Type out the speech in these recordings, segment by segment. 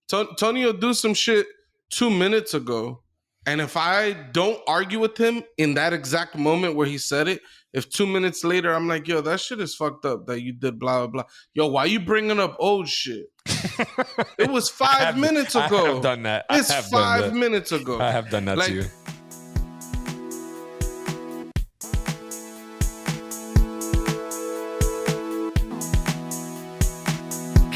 Tony will do some shit 2 minutes ago. And if I don't argue with him in that exact moment where he said it, if 2 minutes later I'm like, yo, that shit is fucked up that you did blah, blah, blah. Yo, why you bringing up old shit? It was 5 minutes ago. I have done that. It's 5 minutes ago. I have done that to you.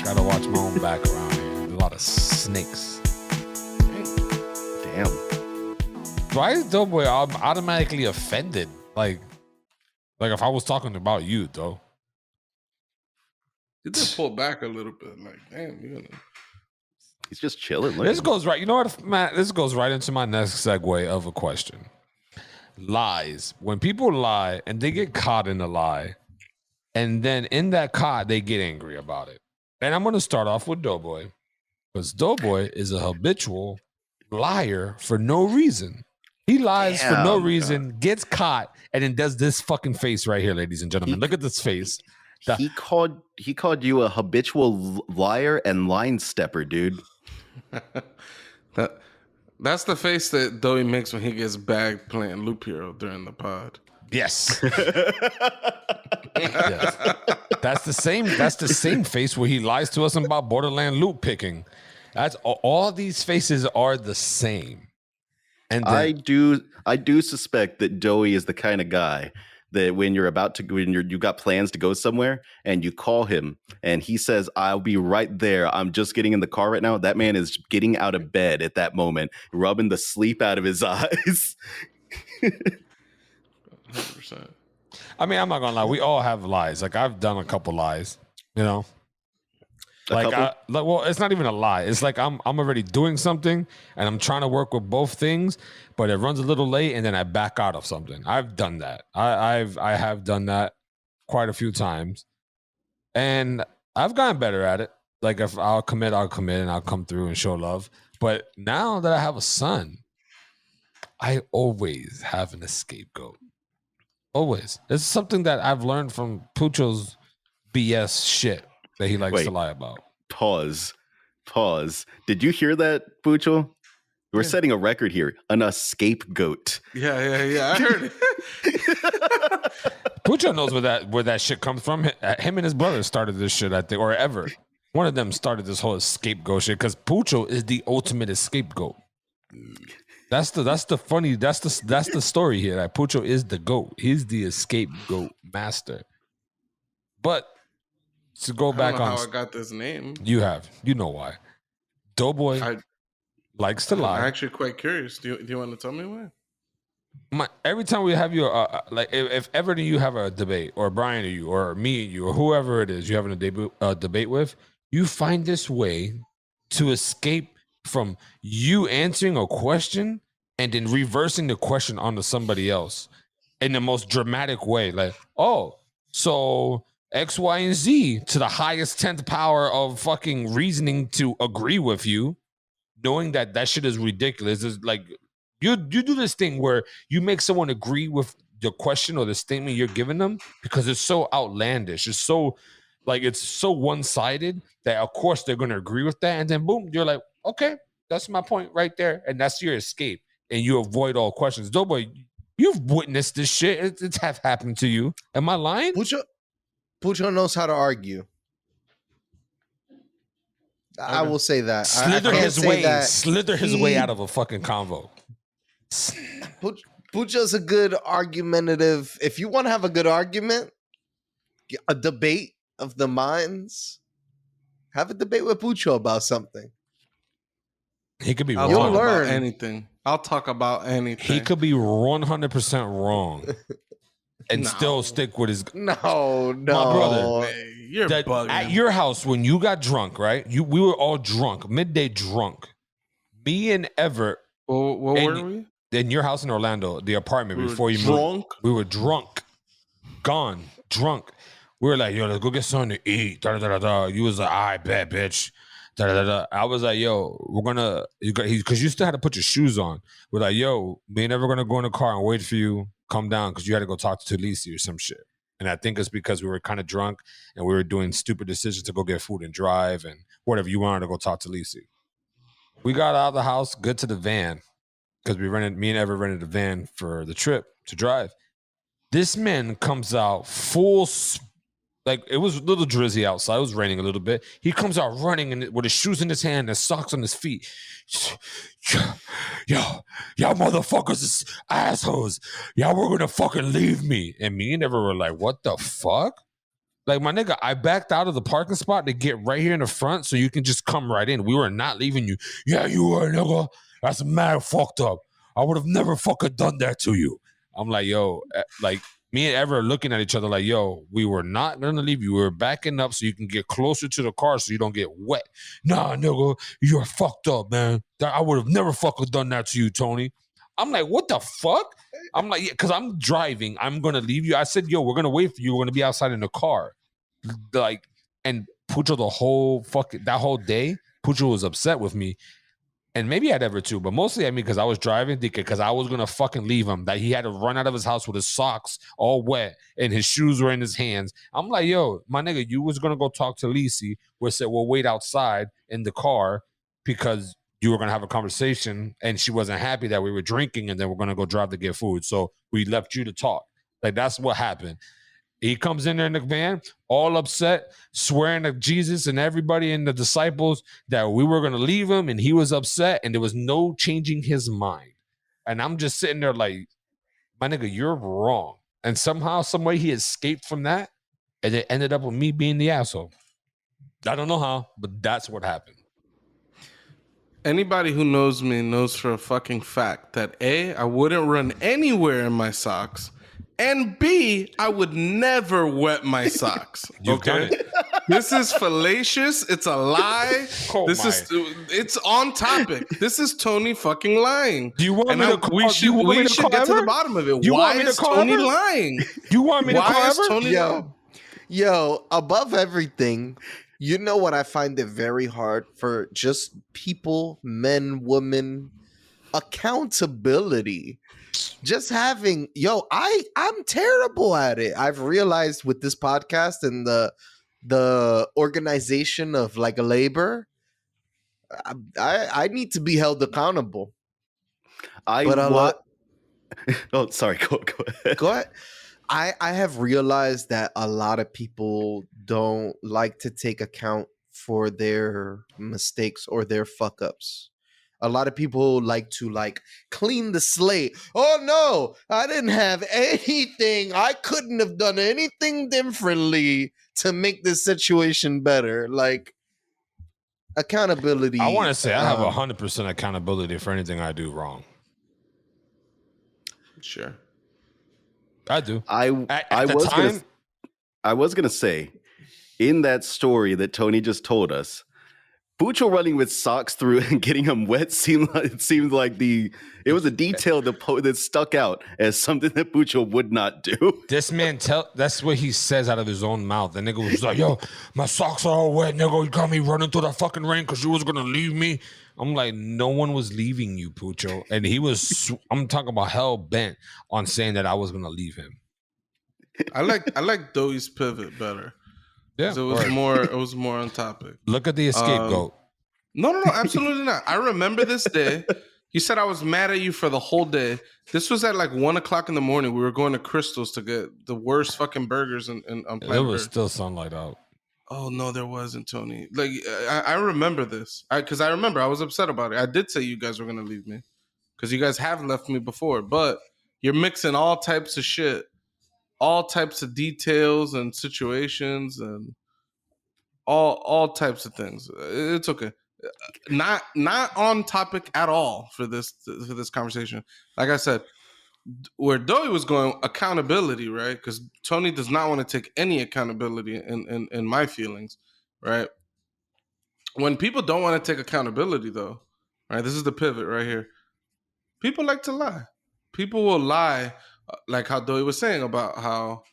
Try to watch my own back around here. There's a lot of snakes. Damn. Why is Doughboy automatically offended? Like if I was talking about you, though. He did pull back a little bit. Like, damn, you know. He's just chilling. This goes right. You know what, Matt? This goes right into my next segue of a question. Lies. When people lie and they get caught in a lie, and then in that caught, they get angry about it. And I'm going to start off with Doughboy, because Doughboy is a habitual liar for no reason. He lies for no reason, gets caught, and then does this fucking face right here, ladies and gentlemen. Look at this face. He called you a habitual liar and line stepper, dude. That's the face that Doey makes when he gets bagged playing Loop Hero during the pod. Yes. Yes. That's the same face where he lies to us about Borderland loot picking. That's all these faces are the same. And then, I do suspect that Doey is the kind of guy that when you got plans to go somewhere and you call him and he says, I'll be right there, I'm just getting in the car right now, that man is getting out of bed at that moment, rubbing the sleep out of his eyes. 100%. I mean, I'm not gonna lie, we all have lies. Like, I've done a couple lies, you know. Well, it's not even a lie. It's like I'm already doing something and I'm trying to work with both things, but it runs a little late and then I back out of something. I've done that. I have done that quite a few times, and I've gotten better at it. Like, if I'll commit and I'll come through and show love. But now that I have a son, I always have an scapegoat. Always. It's something that I've learned from Pucho's BS shit that he likes to lie about. Pause. Did you hear that, Pucho? We're setting a record here. An scapegoat. Yeah. I heard it. Pucho knows where that shit comes from. Him and his brother started this shit, I think, or ever. One of them started this whole scapegoat shit because Pucho is the ultimate scapegoat. That's the story here. That Pucho is the goat. He's the scapegoat master. But to go back on how I got this name. You know why. Doughboy likes to lie. I'm actually quite curious. Do you want to tell me why? Every time we have you, like if ever you have a debate, or Brian or you, or me and you, or whoever it is you're having a debate with, you find this way to escape from you answering a question and then reversing the question onto somebody else in the most dramatic way. Like, oh, so X, Y, and Z to the highest 10th power of fucking reasoning to agree with you, knowing that shit is ridiculous. It's like you do this thing where you make someone agree with the question or the statement you're giving them because it's so outlandish. It's so one-sided that of course they're going to agree with that. And then boom, you're like, okay, that's my point right there. And that's your escape. And you avoid all questions. Doughboy, you've witnessed this shit. It's have happened to you. Am I lying? Pucho knows how to argue. I will say that. Slither his way out of a fucking convo. Pucho's a good argumentative. If you want to have a good argument, a debate of the minds, have a debate with Pucho about something. He could be wrong. You'll learn anything. I'll talk about anything. He could be 100% wrong. And still stick with his... No. My brother, you're bugging. At your house, when you got drunk, right? We were all drunk, midday drunk. Me and Everett... Where were we? In your house in Orlando, the apartment before you moved. We were drunk. Gone. Drunk. We were like, yo, let's go get something to eat. Da-da-da-da-da. You was like, I bet, bitch. Da-da-da-da. I was like, yo, we're gonna... Because you still had to put your shoes on. We're like, yo, me and Everett gonna go in the car and wait for you. Come down because you had to go talk to Talisi or some shit. And I think it's because we were kind of drunk and we were doing stupid decisions to go get food and drive, and whatever. You wanted to go talk to Lisi. We got out of the house, good to the van, because me and Ever rented a van for the trip to drive. This man comes out full, like it was a little drizzy outside. It was raining a little bit. He comes out running with his shoes in his hand and socks on his feet. Y'all motherfuckers is assholes. Y'all were gonna fucking leave me. And me and Ever were like, what the fuck? Like, my nigga, I backed out of the parking spot to get right here in the front so you can just come right in. We were not leaving you. Yeah, you were, nigga. That's mad fucked up. I would have never fucking done that to you. I'm like, yo, like, me and Ever looking at each other like, yo, we were not going to leave you. We were backing up so you can get closer to the car so you don't get wet. Nah, nigga, you're fucked up, man. I would have never fucking done that to you, Tony. I'm like, what the fuck? I'm like, yeah, because I'm driving. I'm going to leave you. I said, yo, we're going to wait for you. We're going to be outside in the car. Like, and Pucho that whole day, Pucho was upset with me. And maybe I'd Ever too, but mostly at me because I was driving, thinking because I was going to fucking leave him, that he had to run out of his house with his socks all wet and his shoes were in his hands. I'm like, yo, my nigga, you was going to go talk to Lisi. We said, we'll wait outside in the car because you were going to have a conversation and she wasn't happy that we were drinking and then we're going to go drive to get food. So we left you to talk. Like, that's what happened. He comes in there in the van, all upset, swearing to Jesus and everybody and the disciples that we were going to leave him, and he was upset, and there was no changing his mind. And I'm just sitting there like, my nigga, you're wrong. And somehow, some way, he escaped from that, and it ended up with me being the asshole. I don't know how, but that's what happened. Anybody who knows me knows for a fucking fact that A, I wouldn't run anywhere in my socks, and B, I would never wet my socks. You've done it. This is fallacious. It's a lie. It's on topic. This is Tony fucking lying. Do you want me to call? We should get to the bottom of it. Why is Tony lying? You want me to call Ever? Tony Yo, above everything, you know what I find it very hard for just people, men, women, accountability. Just having, I'm terrible at it. I've realized with this podcast and the organization of like a labor, I need to be held accountable. Oh, sorry. Go ahead. Go ahead. I have realized that a lot of people don't like to take account for their mistakes or their fuck ups. A lot of people like to clean the slate. Oh no, I didn't have anything. I couldn't have done anything differently to make this situation better. Like, accountability. I want to say I have 100% accountability for anything I do wrong. Sure. I do. I was gonna say, in that story that Tony just told us, Pucho running with socks through and getting them wet seemed like it was a detail that stuck out as something that Pucho would not do. This man that's what he says out of his own mouth. The nigga was like, yo, my socks are all wet, nigga. You got me running through that fucking rain because you was gonna leave me. I'm like, no one was leaving you, Pucho. And he was, I'm talking about hell bent on saying that I was gonna leave him. I like Doey's pivot better. Yeah, it was more on topic. Look at the scapegoat. No, absolutely not. I remember this day. You said I was mad at you for the whole day. This was at like 1:00 in the morning. We were going to Crystal's to get the worst fucking burgers on Planet There was still sunlight out. Oh no, there wasn't, Tony. Like I remember this because I remember I was upset about it. I did say you guys were gonna leave me because you guys have left me before, but you're mixing all types of shit. All types of details and situations and all types of things. It's okay. Not on topic at all for this conversation. Like I said, where Doey was going, accountability, right? Because Tony does not want to take any accountability in my feelings, right? When people don't want to take accountability, though, right? This is the pivot right here. People like to lie. People will lie. Like how Doey was saying about how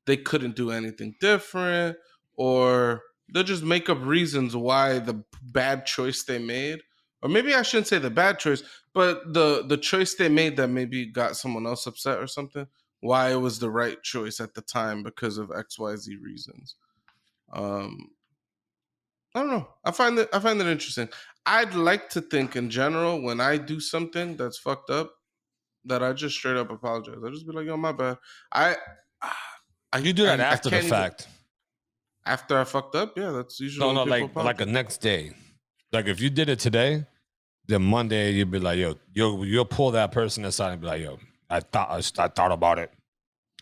they couldn't do anything different, or they'll just make up reasons why the bad choice they made, or maybe I shouldn't say the bad choice, but the choice they made that maybe got someone else upset or something, why it was the right choice at the time because of XYZ reasons. I don't know. I find it interesting. I'd like to think in general when I do something that's fucked up that I just straight up apologize. I just be like, yo, my bad. I You do that I after the can't even fact. after I fucked up. Yeah, that's usually No, when no, people like a apologize. next day. Like if you did it today, then Monday you'd be like, yo, you'll pull that person aside and be like, yo, I thought about it.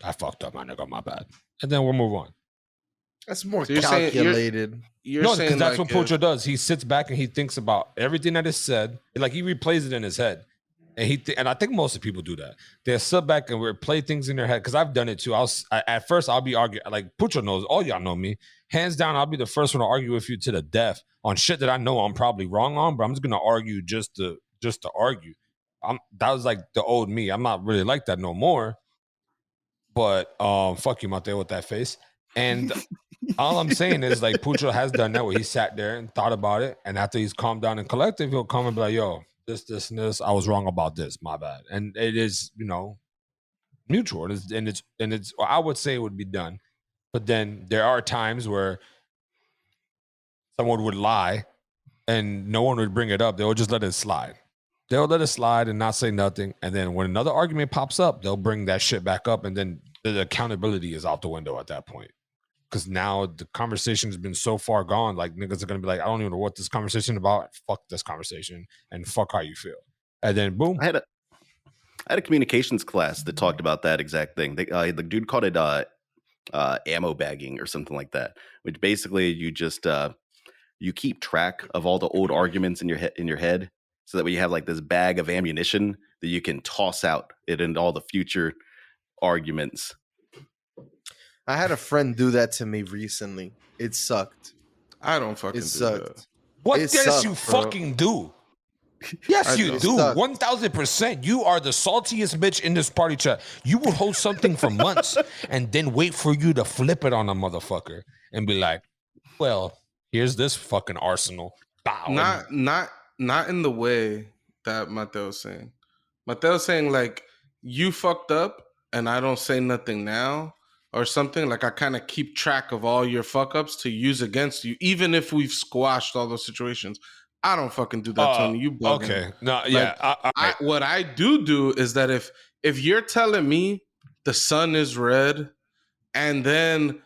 I fucked up, my nigga, my bad. And then we'll move on. That's more So you're saying calculated. you're No, saying because that's like what Pucho does. He sits back and he thinks about everything that is said. Like he replays it in his head. And and I think most of people do that. They sit back and replay things in their head. Because I've done it too. At first I'll be arguing. Like Pucho knows, all y'all know me. Hands down, I'll be the first one to argue with you to the death on shit that I know I'm probably wrong on. But I'm just gonna argue just to argue. That was like the old me. I'm not really like that no more. But fuck you, Mateo, with that face. And all I'm saying is like Pucho has done that where he sat there and thought about it. And after he's calmed down and collective, he'll come and be like, yo, this, and this. I was wrong about this. My bad. And it is, mutual. And it's I would say it would be done. But then there are times where someone would lie and no one would bring it up. They'll just let it slide. They'll let it slide and not say nothing. And then when another argument pops up, they'll bring that shit back up. And then the accountability is out the window at that point. Because now the conversation has been so far gone, like niggas are gonna be like, I don't even know what this conversation about. Fuck this conversation and fuck how you feel. And then boom. I had a communications class that talked about that exact thing. The dude called it ammo bagging or something like that, which basically you just you keep track of all the old arguments in your head, so that when you have like this bag of ammunition that you can toss out it into all the future arguments. I had a friend do that to me recently. It sucked. I don't fucking It do sucked. that. What It does sucked, you bro. fucking do? Yes, you do. do. Sucked. 1000%. You are the saltiest bitch in this party chat. You will hold something for months and then wait for you to flip it on a motherfucker and be like, well, here's this fucking arsenal. Bow. Not in the way that Mateo's saying. Mateo's saying like you fucked up and I don't say nothing now or something. Like I kind of keep track of all your fuck ups to use against you, even if we've squashed all those situations. I don't fucking do that, Tony. You bugging. Okay. No, yeah. Like, what I do is that if you're telling me the sun is red, and then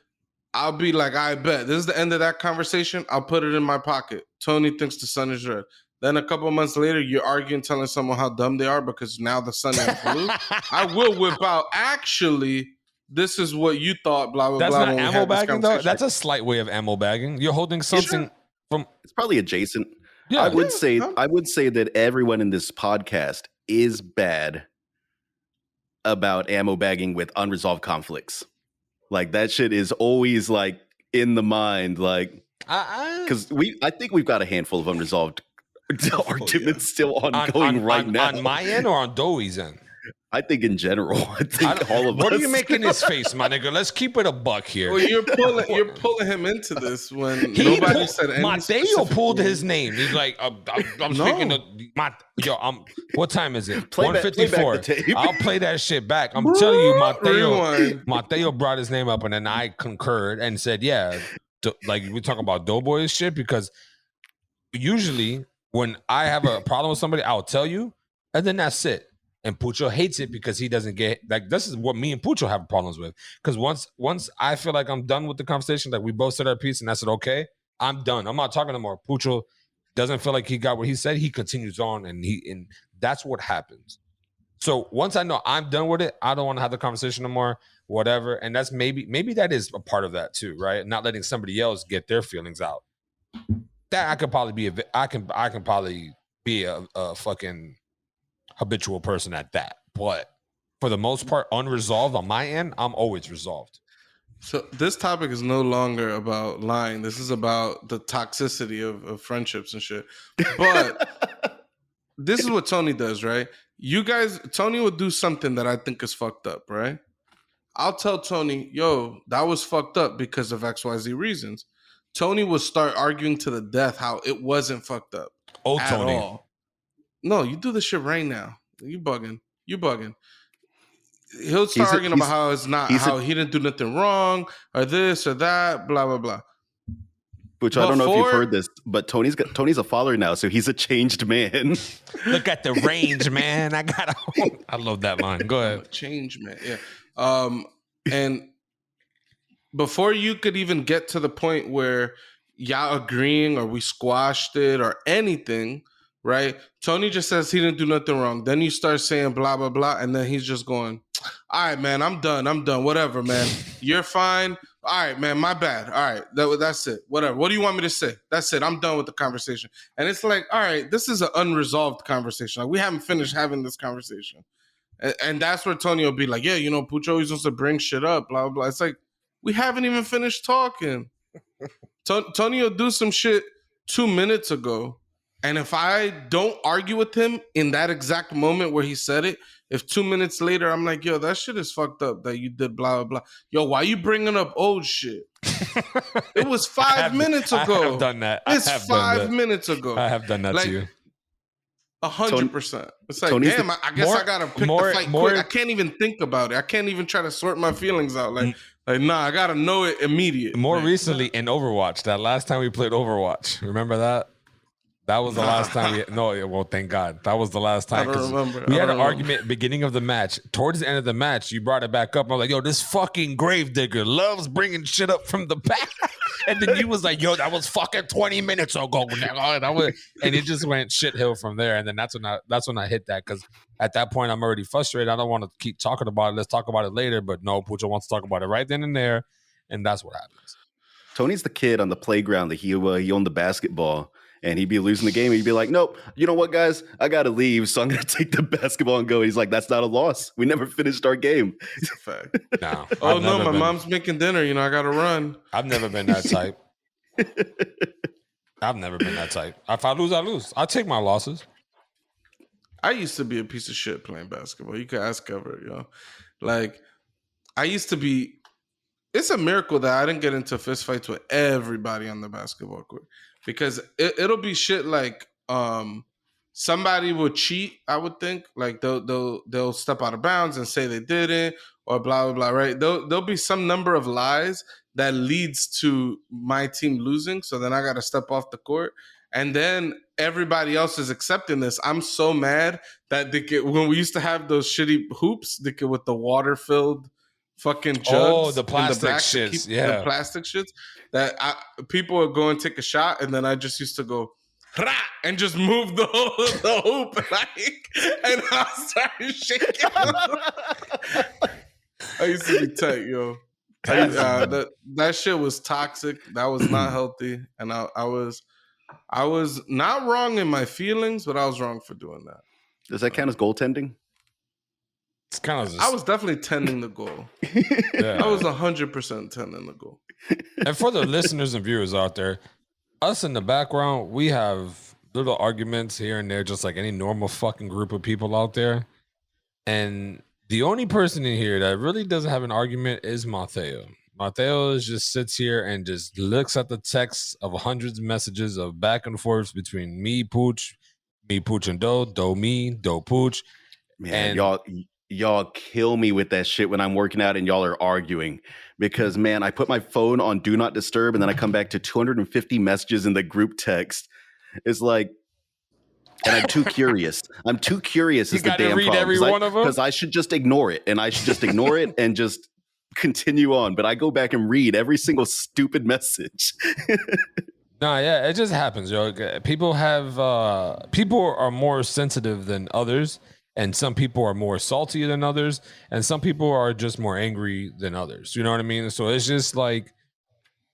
I'll be like, I bet this is the end of that conversation. I'll put it in my pocket. Tony thinks the sun is red. Then a couple of months later, you're arguing, telling someone how dumb they are because now the sun is blue. I will whip out. Actually, this is what you thought. Blah blah That's blah. not when we ammo had this bagging though. conversation. That's a slight way of ammo bagging. You're holding something from. It's probably adjacent. Yeah. I would say that everyone in this podcast is bad about ammo bagging with unresolved conflicts. Like that shit is always like in the mind, like because I think we've got a handful of unresolved arguments still ongoing right now. On my end or on Doey's end? I think in general, I think all of us. What are you making his face, my nigga? Let's keep it a buck here. Well, you're pulling him into this when nobody said anything. Mateo pulled his name. He's like, I'm speaking to what time is it? 1:54. I'll play that shit back. I'm telling you, Mateo brought his name up, and then I concurred and said, yeah, like we talk about Doughboys shit, because usually when I have a problem with somebody, I'll tell you, and then that's it. And Pucho hates it because he doesn't get, like, this is what me and Pucho have problems with. Because once I feel like I'm done with the conversation, like we both said our piece and I said, okay, I'm done. I'm not talking no more. Pucho doesn't feel like he got what he said. He continues on and that's what happens. So once I know I'm done with it, I don't want to have the conversation no more, whatever. And that's maybe that is a part of that too, right? Not letting somebody else get their feelings out. That I could probably be I can probably be a fucking habitual person at that, but for the most part, unresolved on my end, I'm always resolved. So this topic is no longer about lying. This is about the toxicity of friendships and shit. But this is what Tony does, right? You guys, Tony would do something that I think is fucked up, right? I'll tell Tony, yo, that was fucked up because of XYZ reasons. Tony will start arguing to the death how it wasn't fucked up. Oh, at Tony. all. No, you do this shit right now. You bugging. He'll start arguing about how it's not, how he didn't do nothing wrong or this or that, blah, blah, blah. Which I don't know if you've heard Before this, but Tony's a father now, so he's a changed man. Look at the range, man. I love that line. Go I'm ahead. a change man. Yeah. And before you could even get to the point where y'all agreeing or we squashed it or anything, right? Tony just says he didn't do nothing wrong. Then you start saying blah, blah, blah. And then he's just going, all right, man, I'm done. Whatever, man. You're fine. All right, man, my bad. All right, that's it. Whatever. What do you want me to say? That's it. I'm done with the conversation. And it's like, all right, this is an unresolved conversation. Like, we haven't finished having this conversation. And that's where Tony will be like, yeah, Pucho always wants to bring shit up, blah, blah, blah. It's like, we haven't even finished talking. Tony will do some shit 2 minutes ago. And if I don't argue with him in that exact moment where he said it, if 2 minutes later I'm like, yo, that shit is fucked up that you did blah, blah, blah. Yo, why you bringing up old shit? It was 5 minutes ago. I have done that. It's 5 minutes ago. I have done that to you. 100%. It's like, Tony's damn, I guess I gotta pick the fight quick. I can't even think about it. I can't even try to sort my feelings out. Like, nah, I gotta know it immediate. More recently in Overwatch, that last time we played Overwatch, remember that? That was the last time well, thank God. That was the last time. I don't remember. We had an argument beginning of the match. Towards the end of the match, you brought it back up. I was like, yo, this fucking gravedigger loves bringing shit up from the back. And then you was like, yo, that was fucking 20 minutes ago. And it just went shit hill from there. And then that's when I hit that, because at that point I'm already frustrated. I don't want to keep talking about it. Let's talk about it later. But no, Pucho wants to talk about it right then and there. And that's what happens. Tony's the kid on the playground that he owned the basketball. And he'd be losing the game. And he'd be like, nope, you know what, guys? I got to leave. So I'm going to take the basketball and go. He's like, that's not a loss. We never finished our game. It's a fact. No. Oh, no, my mom's making dinner. I got to run. I've never been that type. I've never been that type. If I lose, I lose. I take my losses. I used to be a piece of shit playing basketball. You could ask Everett, Like, I used to be. It's a miracle that I didn't get into fistfights with everybody on the basketball court. Because it'll be shit like somebody will cheat, I would think. Like they'll step out of bounds and say they didn't, or blah, blah, blah, right? There'll be some number of lies that leads to my team losing. So then I got to step off the court. And then everybody else is accepting this. I'm so mad that when we used to have those shitty hoops, with the water-filled fucking jugs. Oh, the plastic shits. Yeah. The plastic shits. That people would go and take a shot, and then I just used to go rah, and just move the hoop, and I started shaking. I used to be tight, yo. That shit was toxic. That was not healthy, and I was not wrong in my feelings, but I was wrong for doing that. Does that count as goaltending? It's kind of. I was definitely tending the goal. Yeah. I was 100% tending the goal. And for the listeners and viewers out there, us in the background, we have little arguments here and there, just like any normal fucking group of people out there. And the only person in here that really doesn't have an argument is Mateo. Mateo just sits here and just looks at the text of hundreds of messages of back and forth between me, Pooch and Do, me, Do, Pooch. Man, y'all kill me with that shit when I'm working out and y'all are arguing, because man, I put my phone on do not disturb and then I come back to 250 messages in the group text. It's like, and I'm too curious. I'm too curious is the damn read problem. every one of them? Because I should just ignore it, and I should just ignore it and just continue on. But I go back and read every single stupid message. No, yeah, it just happens, yo. People are more sensitive than others. And some people are more salty than others, and some people are just more angry than others. You know what I mean? So it's just like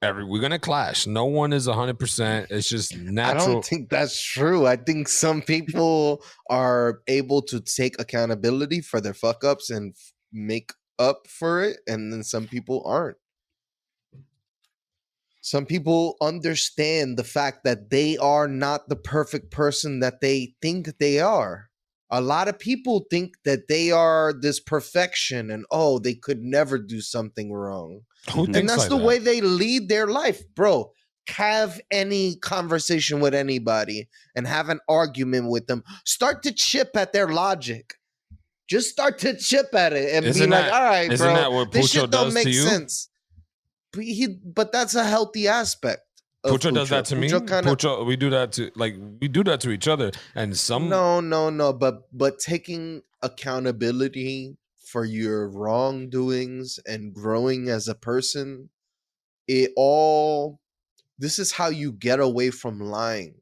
we're gonna clash. No one is 100%. It's just natural. I don't think that's true. I think some people are able to take accountability for their fuck ups and make up for it, and then some people aren't. Some people understand the fact that they are not the perfect person that they think they are. A lot of people think that they are this perfection and they could never do something wrong. And that's like the that? way they lead their life. Bro, have any conversation with anybody and have an argument with them. Start to chip at their logic. Just start to chip at it and be like, all right, isn't bro, that what this Pucho shit don't does make to you? sense. But that's a healthy aspect. of Pucho does that to me. Pucho kind of Pucho, we do that to each other. And some no, but taking accountability for your wrongdoings and growing as a person, it all this is how you get away from lying.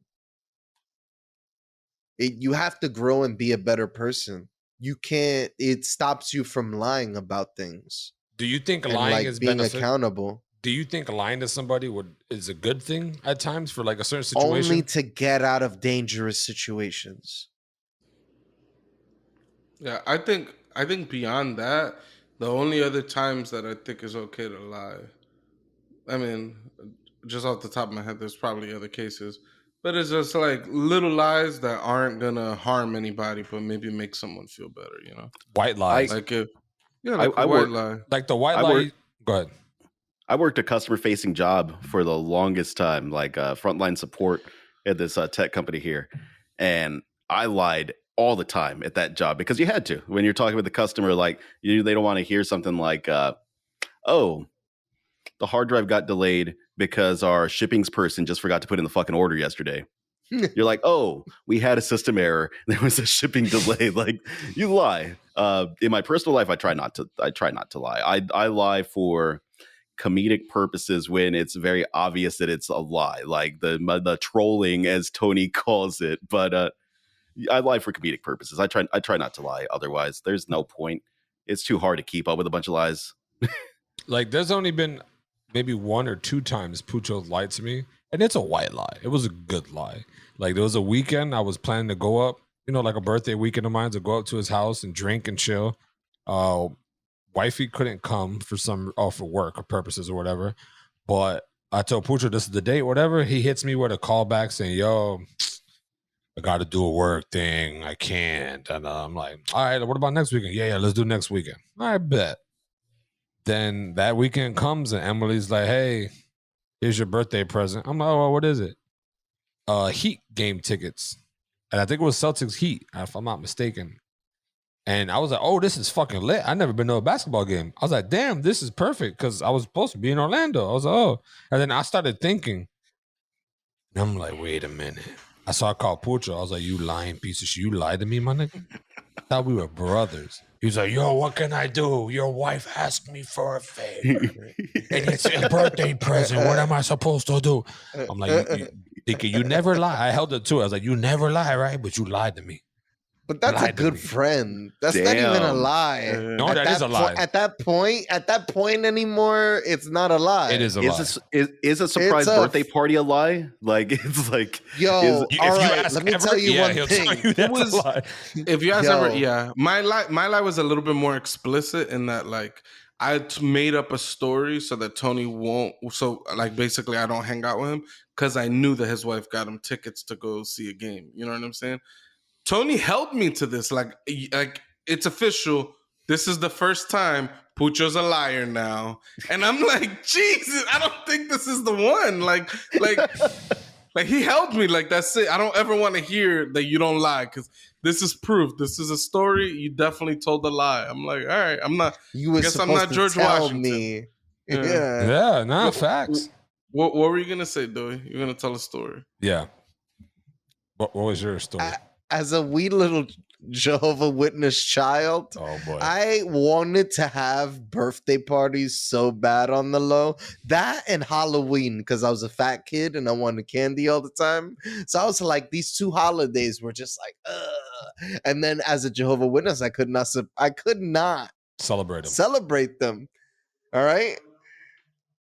You have to grow and be a better person. You can't. It stops you from lying about things do you think and lying like is being benefit? accountable. Do you think lying to somebody is a good thing at times for like a certain Only situation? to get out of dangerous situations. Yeah, I think beyond that, the only other times that I think is okay to lie. I mean, just off the top of my head, there's probably other cases, but it's just like little lies that aren't gonna harm anybody, but maybe make someone feel better. White I lies. Like if yeah, I, like a I white work lie. Like the white I lie. work Go ahead. I worked a customer facing job for the longest time, like frontline support at this tech company here, and I lied all the time at that job because you had to when you're talking with the customer. Like they don't want to hear something like, "Oh, the hard drive got delayed because our shippings person just forgot to put in the fucking order yesterday." You're like, "Oh, we had a system error. There was a shipping delay." Like, you lie. In my personal life, I try not to. I try not to lie. I lie for comedic purposes when it's very obvious that it's a lie, like the trolling, as Tony calls it. But I lie for comedic purposes. I try not to lie. Otherwise, there's no point. It's too hard to keep up with a bunch of lies. Like there's only been maybe one or two times Pucho lied to me, and it's a white lie. It was a good lie. Like there was a weekend I was planning to go up, like a birthday weekend of mine, to go up to his house and drink and chill. Wifey couldn't come for work or purposes or whatever, but I told Pucho this is the date, whatever. He hits me with a call back saying, "Yo, I got to do a work thing. I can't." And I'm like, "All right, what about next weekend?" Yeah, let's do next weekend. I bet. Then that weekend comes and Emily's like, "Hey, here's your birthday present." I'm like, "Oh, what is it?" Heat game tickets. And I think it was Celtics Heat, if I'm not mistaken. And I was like, "Oh, this is fucking lit. I never been to a basketball game." I was like, "Damn, this is perfect," because I was supposed to be in Orlando. I was like, "Oh." And then I started thinking, and I'm like, "Wait a minute." I called Pucho. I was like, "You lying piece of shit. You lied to me, my nigga? I thought we were brothers." He was like, "Yo, what can I do? Your wife asked me for a favor. And it's a birthday present. What am I supposed to do?" I'm like, you thinking you never lie. I held it to her. I was like, "You never lie, right? But you lied to me." But that's a Lied to good me. friend. That's not even a Damn. lie. No, that is a lie. At that point anymore, it's not a lie. It is a lie. Is a surprise It's a birthday party a lie? Like, it's like, Yo, is, all If you right, ask let me Everett, tell you one he'll thing. tell you that's was- a lie. If you ask Yo. ever, yeah, my lie was a little bit more explicit in that like made up a story so that Tony won't. So like basically, I don't hang out with him because I knew that his wife got him tickets to go see a game. You know what I'm saying? Tony held me to this. Like it's official. This is the first time Pucho's a liar now, and I'm like, Jesus, I don't think this is the one. Like. Like he held me, like that's it. I don't ever want to hear that you don't lie because this is proof. This is a story. You definitely told a lie. I'm like, all right, I'm not. You were guess I'm supposed not to George tell Washington. me. Yeah. Yeah, nah, What- facts. What were you gonna say, Dewey? You're gonna tell a story. Yeah. What was your story? As a wee little Jehovah Witness child, Oh boy. I wanted to have birthday parties so bad on the low. That and Halloween, because I was a fat kid and I wanted candy all the time. So I was like, these two holidays were just like, ugh. And then as a Jehovah Witness, I could not Celebrate them. celebrate them. All right.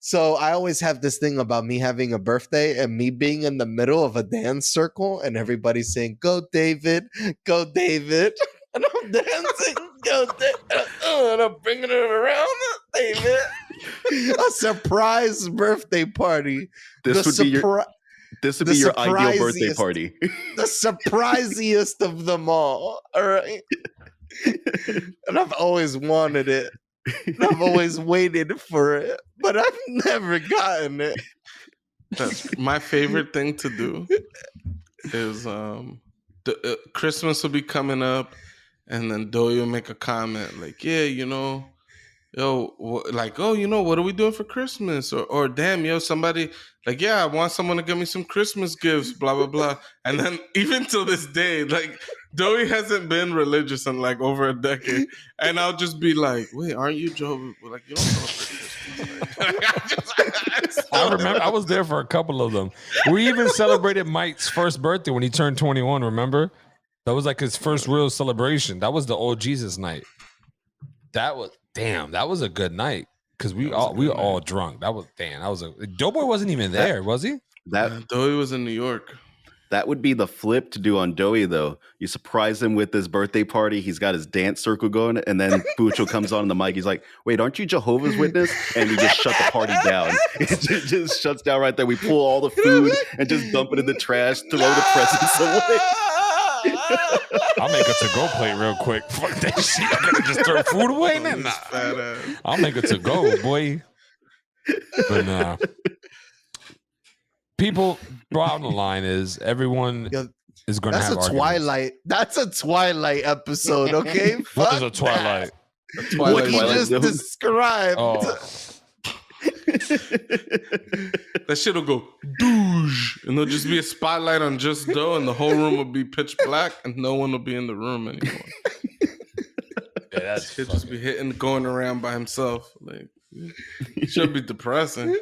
So I always have this thing about me having a birthday and me being in the middle of a dance circle and everybody saying, "Go David, go David." And I'm dancing, "Go David," and I'm bringing it around, David. A surprise birthday party. this would be your ideal birthday surprisiest- party. The surprisiest of them all. All right. And I've always wanted it. And I've always waited for it, but I've never gotten it. That's my favorite thing to do. Is Christmas will be coming up, and then Doyle will make a comment like, "Yeah, yo, like, oh, what are we doing for Christmas? Or damn, somebody like, yeah, I want someone to give me some Christmas gifts, blah blah blah. And then even till this day, like, Doey hasn't been religious in like over a decade, and I'll just be like, wait, aren't you Jehovah? Like, you don't celebrate Christmas, right? I remember I was there for a couple of them. We even celebrated Mike's first birthday when he turned 21. Remember, that was like his first real celebration. That was the old Jesus night. That was a good night because we were all drunk. That was Doughboy wasn't even there, was he? Doey was in New York. That would be the flip to do on Doey, though. You surprise him with his birthday party. He's got his dance circle going, and then Pucho comes on the mic. He's like, "Wait, aren't you Jehovah's Witness?" And we just shut the party down. It just shuts down right there. We pull all the food and just dump it in the trash, throw the presents away. I'll make a to-go plate real quick. Fuck that shit. I'm gonna just throw food away. Nah. I'll make it to go, boy. But nah. People bottom line is everyone is going to have Twilight. That's a Twilight episode, okay? What is a Twilight? What you just described. Oh. That shit will go douche, and there'll just be a spotlight on just Doe, and the whole room will be pitch black, and no one will be in the room anymore. He'll just be going around by himself. Like, it should be depressing.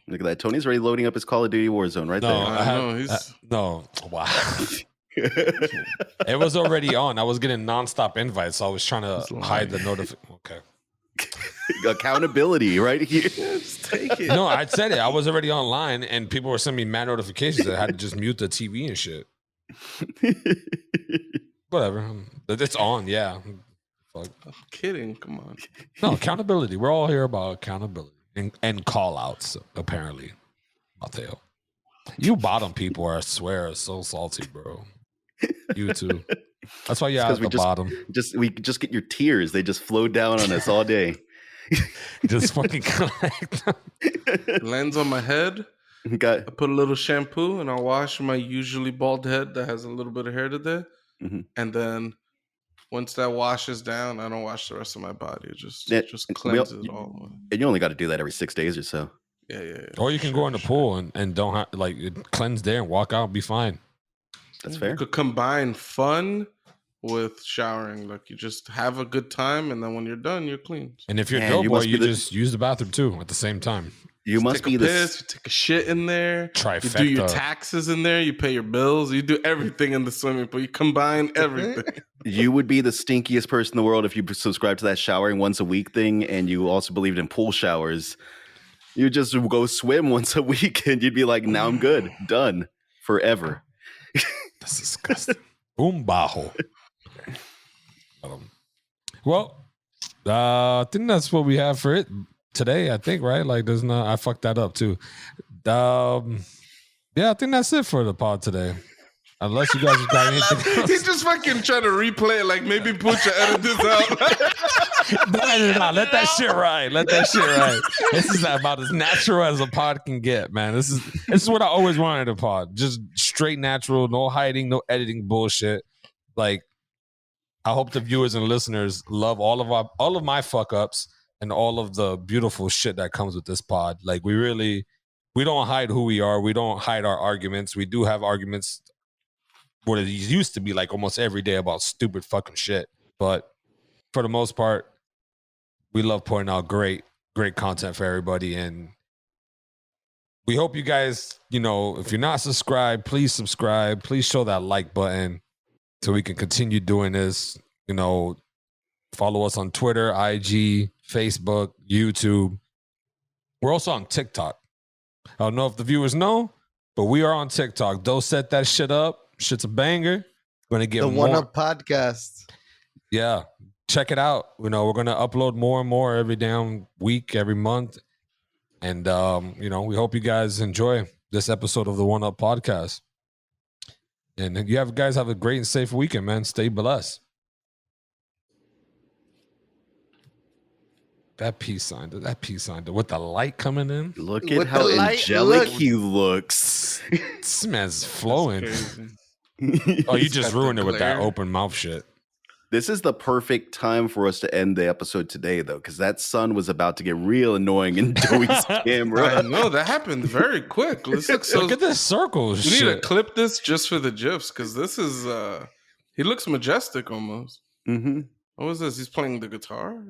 Look at that. Tony's already loading up his Call of Duty Warzone right there. No. Wow. It was already on. I was getting nonstop invites, so I was trying to hide the notification. Okay. Accountability right here. Just take it. No, I said it. I was already online, and people were sending me mad notifications that I had to just mute the TV and shit. Whatever. It's on, yeah. Fuck. I'm kidding. Come on. No, accountability. We're all here about accountability and call outs, apparently. Mateo. You bottom people, I swear, are so salty, bro. You too. That's why you're at the bottom. We just get your tears. They just flow down on us all day. Just fucking collect them. Lands on my head. I put a little shampoo and I wash my usually bald head that has a little bit of hair today. Mm-hmm. And then once that washes down, I don't wash the rest of my body. It just cleanses it all. And you only got to do that every 6 days or so. Yeah. Or you can go in the pool and don't have cleanse there and walk out and be fine. That's fair. You could combine fun with showering. Like, you just have a good time, and then when you're done, you're clean. And if you're Doughboy, you just use the bathroom too at the same time. You must be piss, you take a shit in there. Trifecta. You do your taxes in there. You pay your bills. You do everything in the swimming pool. You combine everything. You would be the stinkiest person in the world if you subscribed to that showering once a week thing, and you also believed in pool showers. You just go swim once a week, and you'd be like, "Now I'm good, done forever." That's disgusting. Bajo. Well, I think that's what we have for it today. I think, right? Like, there's not. I fucked that up too. Yeah, I think that's it for the pod today. Unless you guys have got anything else. He's just fucking trying to replay it. Like, maybe Pucho edit this out. No, let that shit ride. Let that shit ride. This is about as natural as a pod can get, man. This is what I always wanted a pod. Just straight natural, no hiding, no editing bullshit. Like, I hope the viewers and listeners love all of my fuck ups and all of the beautiful shit that comes with this pod. Like, we don't hide who we are. We don't hide our arguments. We do have arguments what it used to be like almost every day about stupid fucking shit. But for the most part, we love pointing out great content for everybody. And we hope you guys, if you're not subscribed, please subscribe. Please show that like button so we can continue doing this. Follow us on Twitter, IG, Facebook, YouTube. We're also on TikTok. I don't know if the viewers know, but we are on TikTok. Don't set that shit up. Shit's a banger. We're going to get the more. One Up Podcast. Yeah. Check it out. We're going to upload more and more every damn week, every month. And, we hope you guys enjoy this episode of the One Up Podcast. And you guys have a great and safe weekend, man. Stay blessed. That peace sign with the light coming in. Look at how angelic he looks. This man's flowing. Oh, you just ruined it with that open mouth shit. This is the perfect time for us to end the episode today, though, because that sun was about to get real annoying in Joey's camera. I know that happened very quick. This looks so. Look at this circle. We need to Shit. clip this just for the gifs because this is. He looks majestic almost. Mm-hmm. What was this? He's playing the guitar.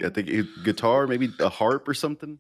I think guitar, maybe a harp or something.